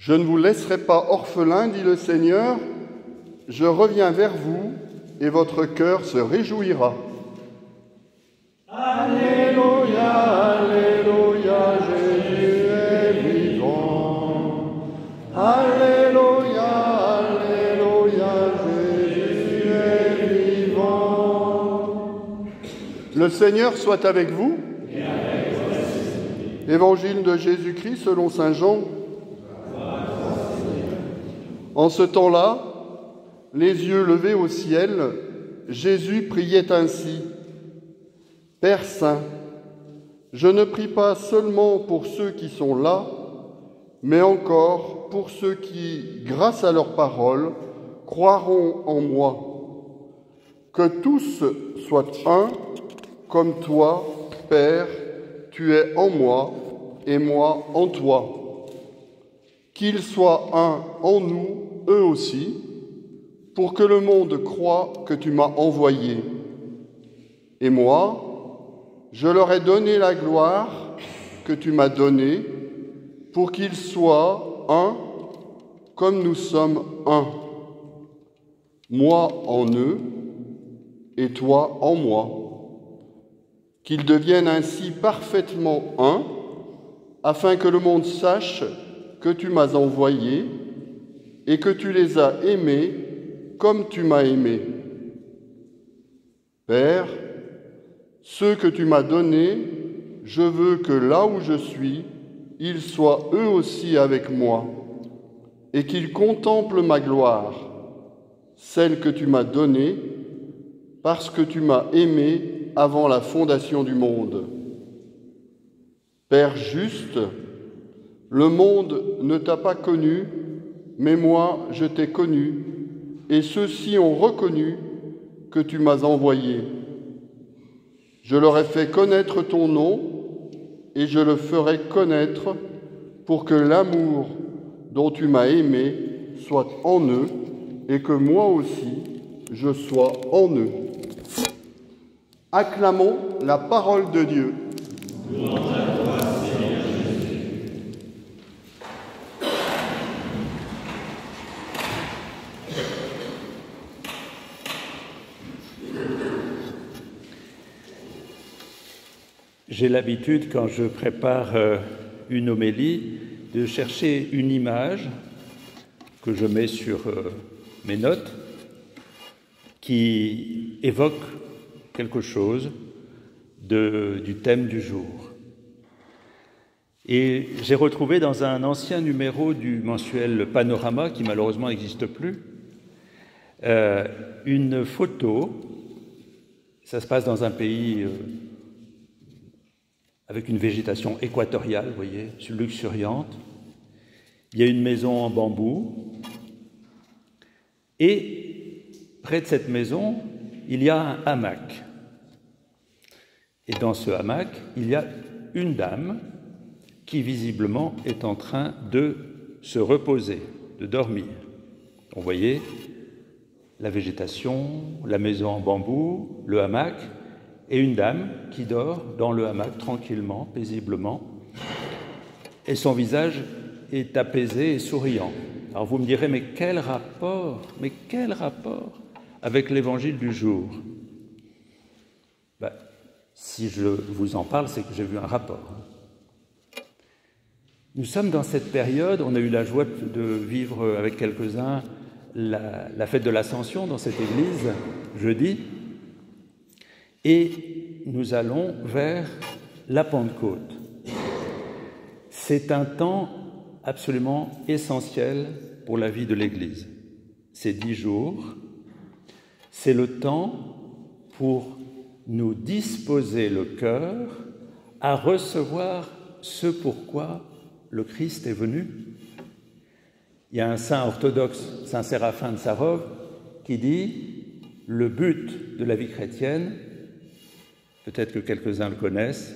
Je ne vous laisserai pas orphelin, dit le Seigneur, je reviens vers vous et votre cœur se réjouira. Alléluia, Alléluia, Jésus est vivant. Alléluia, Alléluia, Jésus est vivant. Le Seigneur soit avec vous. Et avec toi aussi. Évangile de Jésus-Christ selon saint Jean. En ce temps-là, les yeux levés au ciel, Jésus priait ainsi. Père Saint, je ne prie pas seulement pour ceux qui sont là, mais encore pour ceux qui, grâce à leur parole, croiront en moi. Que tous soient un, comme toi, Père, tu es en moi et moi en toi. Qu'ils soient un en nous, eux aussi, pour que le monde croie que tu m'as envoyé. Et moi, je leur ai donné la gloire que tu m'as donnée, pour qu'ils soient un, comme nous sommes un. Moi en eux, et toi en moi. Qu'ils deviennent ainsi parfaitement un, afin que le monde sache que tu m'as envoyé et que tu les as aimés comme tu m'as aimé. Père, ceux que tu m'as donnés, je veux que là où je suis, ils soient eux aussi avec moi, et qu'ils contemplent ma gloire, celle que tu m'as donnée, parce que tu m'as aimé avant la fondation du monde. Père juste, le monde ne t'a pas connu, mais moi je t'ai connu, et ceux-ci ont reconnu que tu m'as envoyé. Je leur ai fait connaître ton nom, et je le ferai connaître pour que l'amour dont tu m'as aimé soit en eux, et que moi aussi je sois en eux. Acclamons la parole de Dieu. Louange à toi, Seigneur Jésus. J'ai l'habitude, quand je prépare une homélie, de chercher une image que je mets sur mes notes qui évoque quelque chose du thème du jour. Et j'ai retrouvé dans un ancien numéro du mensuel Panorama, qui malheureusement n'existe plus, une photo. Ça se passe dans un pays avec une végétation équatoriale, vous voyez, luxuriante. Il y a une maison en bambou. Et près de cette maison, il y a un hamac. Et dans ce hamac, il y a une dame qui visiblement est en train de se reposer, de dormir. Vous voyez la végétation, la maison en bambou, le hamac, et une dame qui dort dans le hamac tranquillement, paisiblement, et son visage est apaisé et souriant. Alors vous me direz, mais quel rapport avec l'évangile du jour? Si je vous en parle, c'est que j'ai vu un rapport. Nous sommes dans cette période, on a eu la joie de vivre avec quelques-uns la fête de l'Ascension dans cette église, jeudi, et nous allons vers la Pentecôte. C'est un temps absolument essentiel pour la vie de l'Église. Ces 10 jours, c'est le temps pour nous disposer le cœur à recevoir ce pourquoi le Christ est venu. Il y a un saint orthodoxe, saint Séraphin de Sarov, qui dit « Le but de la vie chrétienne, peut-être que quelques-uns le connaissent,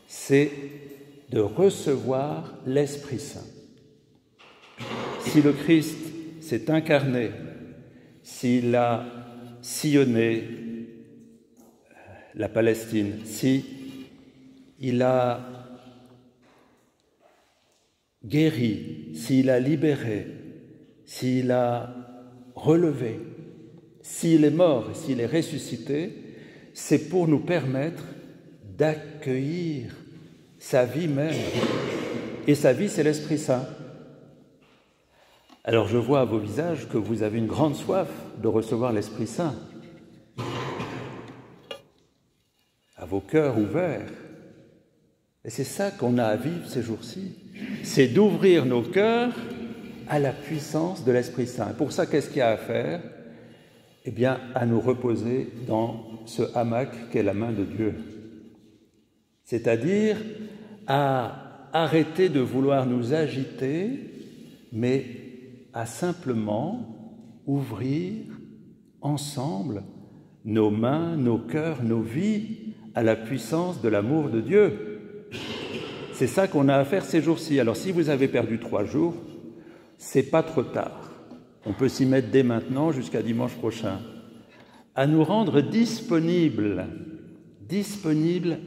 c'est de recevoir l'Esprit Saint. Si le Christ s'est incarné, s'il a sillonné la Palestine, si il a guéri, s'il a libéré, s'il a relevé, s'il est mort, s'il est ressuscité, c'est pour nous permettre d'accueillir sa vie même. Et sa vie, c'est l'Esprit Saint. Alors je vois à vos visages que vous avez une grande soif de recevoir l'Esprit Saint. À vos cœurs ouverts. Et c'est ça qu'on a à vivre ces jours-ci. C'est d'ouvrir nos cœurs à la puissance de l'Esprit Saint. Pour ça, qu'est-ce qu'il y a à faire? Eh bien, à nous reposer dans ce hamac qu'est la main de Dieu. C'est-à-dire à arrêter de vouloir nous agiter, mais à simplement ouvrir ensemble nos mains, nos cœurs, nos vies à la puissance de l'amour de Dieu. C'est ça qu'on a à faire ces jours-ci. Alors si vous avez perdu 3 jours, c'est pas trop tard. On peut s'y mettre dès maintenant jusqu'à dimanche prochain. À nous rendre disponibles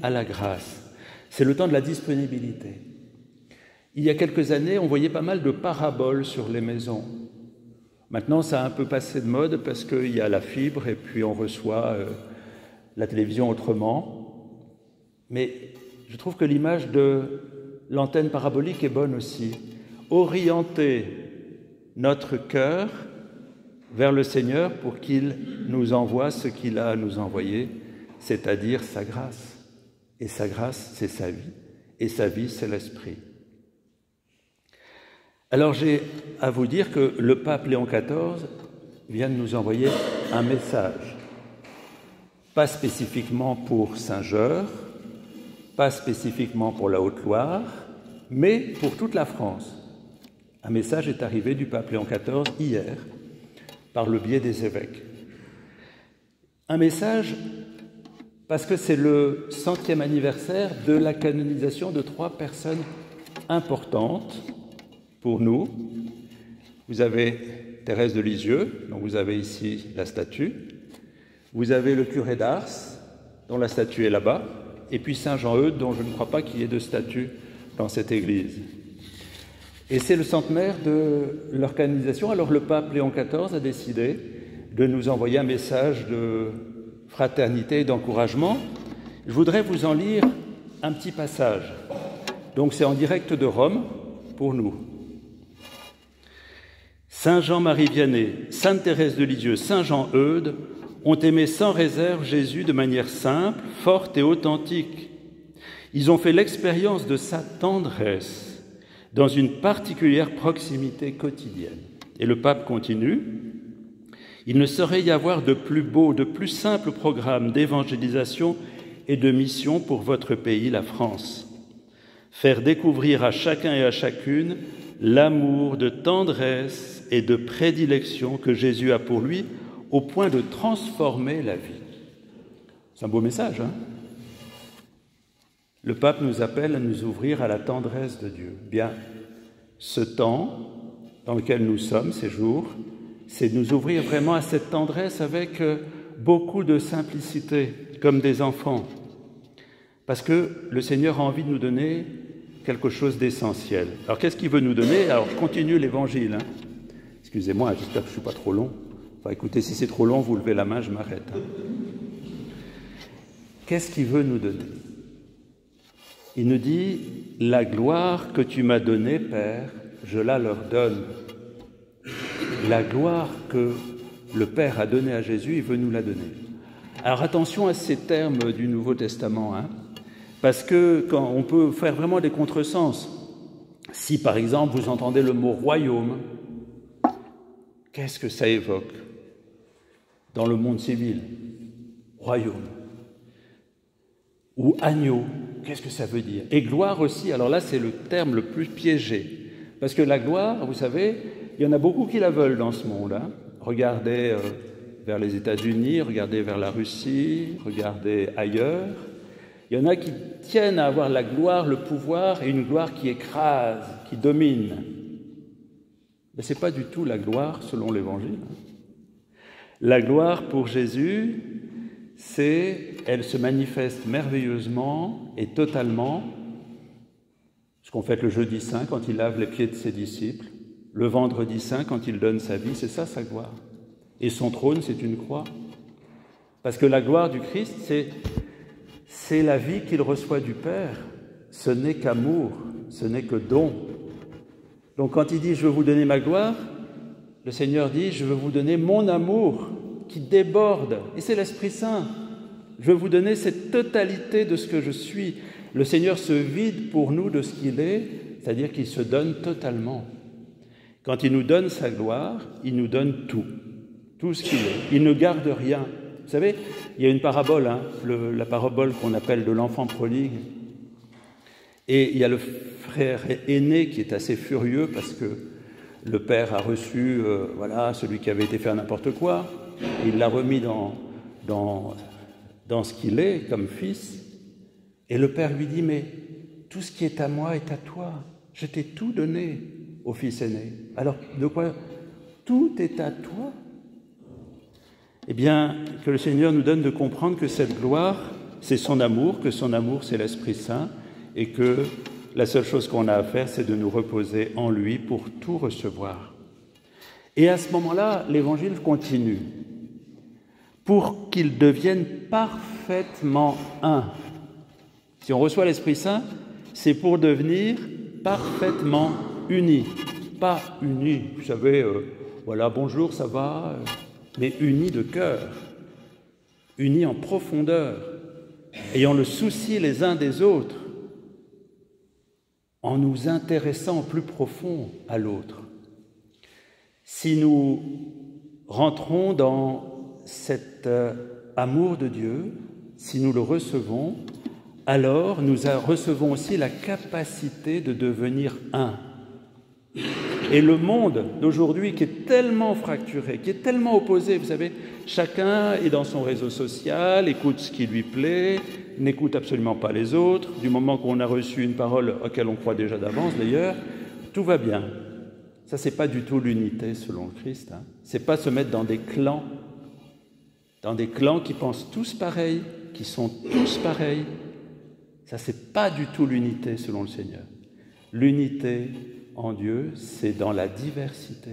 à la grâce. C'est le temps de la disponibilité. Il y a quelques années, on voyait pas mal de paraboles sur les maisons. Maintenant, ça a un peu passé de mode parce qu'il y a la fibre et puis on reçoit la télévision autrement. Mais je trouve que l'image de l'antenne parabolique est bonne aussi. Orienter notre cœur vers le Seigneur pour qu'il nous envoie ce qu'il a à nous envoyer, c'est-à-dire sa grâce. Et sa grâce, c'est sa vie. Et sa vie, c'est l'Esprit. Alors j'ai à vous dire que le pape Léon XIV vient de nous envoyer un message. Pas spécifiquement pour Saint-Jeure, pas spécifiquement pour la Haute-Loire, mais pour toute la France. Un message est arrivé du pape Léon XIV hier, par le biais des évêques. Un message parce que c'est le 100e anniversaire de la canonisation de 3 personnes importantes pour nous. Vous avez Thérèse de Lisieux, dont vous avez ici la statue. Vous avez le curé d'Ars, dont la statue est là-bas. Et puis Saint-Jean-Eudes, dont je ne crois pas qu'il y ait de statue dans cette église. Et c'est le centenaire de leur canonisation. Alors le pape Léon XIV a décidé de nous envoyer un message de fraternité et d'encouragement. Je voudrais vous en lire un petit passage. Donc c'est en direct de Rome pour nous. Saint Jean-Marie Vianney, Sainte Thérèse de Lisieux, Saint Jean-Eudes ont aimé sans réserve Jésus de manière simple, forte et authentique. Ils ont fait l'expérience de sa tendresse dans une particulière proximité quotidienne. Et le pape continue. Il ne saurait y avoir de plus beau, de plus simple programme d'évangélisation et de mission pour votre pays, la France. Faire découvrir à chacun et à chacune l'amour de tendresse et de prédilection que Jésus a pour lui, au point de transformer la vie. C'est un beau message, hein? Le pape nous appelle à nous ouvrir à la tendresse de Dieu. Bien, ce temps dans lequel nous sommes, ces jours, c'est de nous ouvrir vraiment à cette tendresse avec beaucoup de simplicité, comme des enfants. Parce que le Seigneur a envie de nous donner quelque chose d'essentiel. Alors, qu'est-ce qu'il veut nous donner? Alors, je continue l'Évangile. Hein. Excusez-moi, j'espère que je ne suis pas trop long. Enfin, écoutez, si c'est trop long, vous levez la main, je m'arrête. Hein. Qu'est-ce qu'il veut nous donner? Il nous dit « La gloire que tu m'as donnée, Père, je la leur donne. » La gloire que le Père a donnée à Jésus, il veut nous la donner. Alors attention à ces termes du Nouveau Testament, hein, parce que quand on peut faire vraiment des contresens. Si par exemple vous entendez le mot « royaume », qu'est-ce que ça évoque dans le monde civil? Royaume. Ou agneau, qu'est-ce que ça veut dire? Et gloire aussi, alors là c'est le terme le plus piégé. Parce que la gloire, vous savez, il y en a beaucoup qui la veulent dans ce monde. Hein. Regardez vers les États-Unis, regardez vers la Russie, regardez ailleurs. Il y en a qui tiennent à avoir la gloire, le pouvoir, et une gloire qui écrase, qui domine. Mais ce n'est pas du tout la gloire selon l'Évangile. La gloire pour Jésus, elle se manifeste merveilleusement et totalement Ce qu'on fait le jeudi saint quand il lave les pieds de ses disciples, le vendredi saint quand il donne sa vie, c'est ça sa gloire. Et son trône, c'est une croix. Parce que la gloire du Christ, c'est la vie qu'il reçoit du Père. Ce n'est qu'amour, ce n'est que don. Donc quand il dit « je veux vous donner ma gloire », le Seigneur dit « je veux vous donner mon amour qui déborde ». Et c'est l'Esprit Saint. Je veux vous donner cette totalité de ce que je suis. Le Seigneur se vide pour nous de ce qu'il est, c'est-à-dire qu'il se donne totalement. Quand il nous donne sa gloire, il nous donne tout ce qu'il est. Il ne garde rien. Vous savez, il y a une parabole, la parabole qu'on appelle de l'enfant prodigue. Et il y a le frère aîné qui est assez furieux parce que le père a reçu celui qui avait été faire n'importe quoi. Il l'a remis dans ce qu'il est comme fils. Et le père lui dit « Mais tout ce qui est à moi est à toi. Je t'ai tout donné au fils aîné. Alors, de quoi tout est à toi ?» Eh bien, que le Seigneur nous donne de comprendre que cette gloire, c'est son amour, que son amour, c'est l'Esprit Saint, et que la seule chose qu'on a à faire, c'est de nous reposer en lui pour tout recevoir. Et à ce moment-là, l'Évangile continue. Pour qu'ils deviennent parfaitement un. Si on reçoit l'Esprit Saint, c'est pour devenir parfaitement unis. Pas unis, vous savez, bonjour, ça va, mais unis de cœur, unis en profondeur, ayant le souci les uns des autres, en nous intéressant au plus profond à l'autre. Si nous rentrons dans cet amour de Dieu, si nous le recevons, alors nous recevons aussi la capacité de devenir un. Et le monde d'aujourd'hui qui est tellement fracturé, qui est tellement opposé, vous savez, chacun est dans son réseau social, écoute ce qui lui plaît, n'écoute absolument pas les autres. Du moment qu'on a reçu une parole auquel on croit déjà d'avance d'ailleurs, tout va bien. Ça, c'est pas du tout l'unité selon le Christ. C'est pas se mettre dans des clans qui pensent tous pareil, qui sont tous pareils. Ça, c'est pas du tout l'unité selon le Seigneur. L'unité en Dieu, c'est dans la diversité.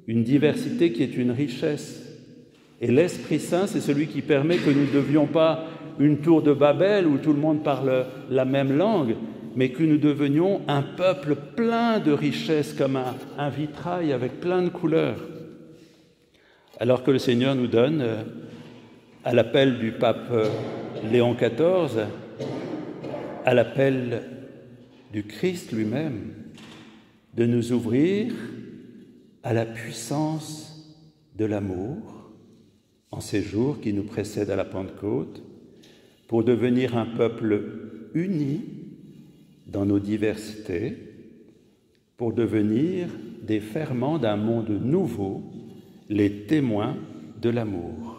Une diversité qui est une richesse. Et l'Esprit Saint, c'est celui qui permet que nous ne devions pas une tour de Babel où tout le monde parle la même langue, mais que nous devenions un peuple plein de richesses, comme un vitrail avec plein de couleurs. Alors que le Seigneur nous donne, à l'appel du pape Léon XIV, à l'appel du Christ lui-même, de nous ouvrir à la puissance de l'amour en ces jours qui nous précèdent à la Pentecôte, pour devenir un peuple uni dans nos diversités, pour devenir des ferments d'un monde nouveau, les témoins de l'amour.